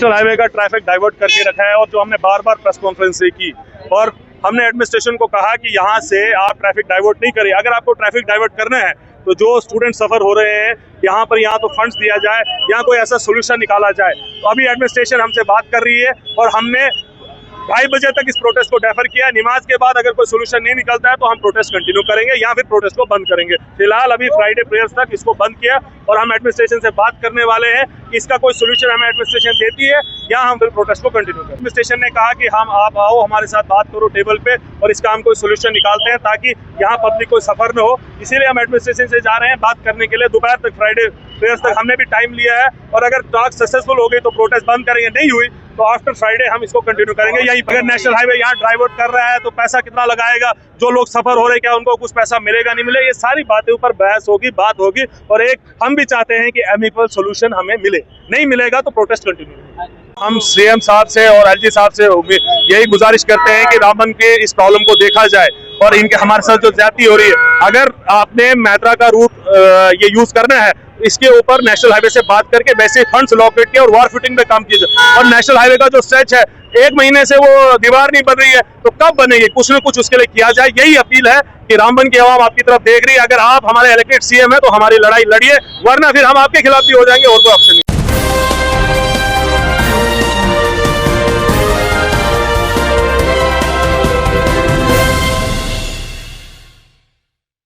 National highway का traffic divert करके रखा है और जो हमने बार बार प्रेस कॉन्फ्रेंस से की और हमने एडमिनिस्ट्रेशन को कहा कि यहाँ से आप ट्रैफिक डाइवर्ट नहीं करिए। अगर आपको ट्रैफिक डाइवर्ट करना है तो जो स्टूडेंट सफर हो रहे हैं यहाँ तो फंड्स दिया जाए, यहाँ कोई ऐसा सोल्यूशन निकाला जाए। तो अभी एडमिनिस्ट्रेशन हमसे बात कर रही है और हमने 2:30 बजे तक इस प्रोटेस्ट को डेफर किया। नमाज के बाद अगर कोई सोल्यूशन नहीं निकलता है तो हम प्रोटेस्ट कंटिन्यू करेंगे या फिर प्रोटेस्ट को बंद करेंगे। फिलहाल अभी फ्राइडे प्रेयर्स तक इसको बंद किया और हम एडमिनिस्ट्रेशन से बात करने वाले हैं कि इसका कोई सोल्यूशन हमें एडमिनिस्ट्रेशन देती है या हम फिर प्रोटेस्ट को कंटिन्यू करें। एडमिनिस्ट्रेशन ने कहा कि आप आओ हमारे साथ बात करो टेबल पे और इसका हम कोई सोल्यूशन निकालते हैं ताकि यहाँ पब्लिक कोई सफर न हो। इसीलिए हम एडमिनिस्ट्रेशन से जा रहे हैं बात करने के लिए। दोपहर तक फ्राइडे प्रेयर्स तक हमने भी टाइम लिया है और अगर टॉक सक्सेसफुल हो गई तो प्रोटेस्ट बंद करेंगे, नहीं हुई तो आफ्टर फ्राइडे हम इसको कंटिन्यू करेंगे। यही अगर नेशनल हाईवे यहाँ डाइवर्ट कर रहा है तो पैसा कितना लगाएगा, जो लोग सफर हो रहे हैं क्या उनको कुछ पैसा मिलेगा नहीं मिलेगा, ये सारी बातें ऊपर बहस होगी, बात होगी। और एक हम भी चाहते हैं कि एमिकल सोल्यूशन हमें मिले, नहीं मिलेगा तो प्रोटेस्ट कंटिन्यू। हम सीएम साहब से और एलजी साहब से यही गुजारिश करते हैं कि रामबन के इस प्रॉब्लम को देखा जाए और इनके हमारे साथ जो ज्यादती हो रही है, अगर आपने मैत्रा का रूट ये यूज करना है इसके ऊपर नेशनल हाईवे से बात करके वैसे फंड्स लॉकेट के और वार फिटिंग पे काम कीजिए। और नेशनल हाईवे का जो स्ट्रेच है 1 महीने से वो दीवार नहीं बन रही है तो कब बनेगी, कुछ न कुछ उसके लिए किया जाए। यही अपील है कि रामबन की आवाम आपकी तरफ देख रही है। अगर आप हमारे इलेक्टेड सीएम है तो हमारी लड़ाई लड़िए, वरना फिर हम आपके खिलाफ भी हो जाएंगे और कोई ऑप्शन नहीं।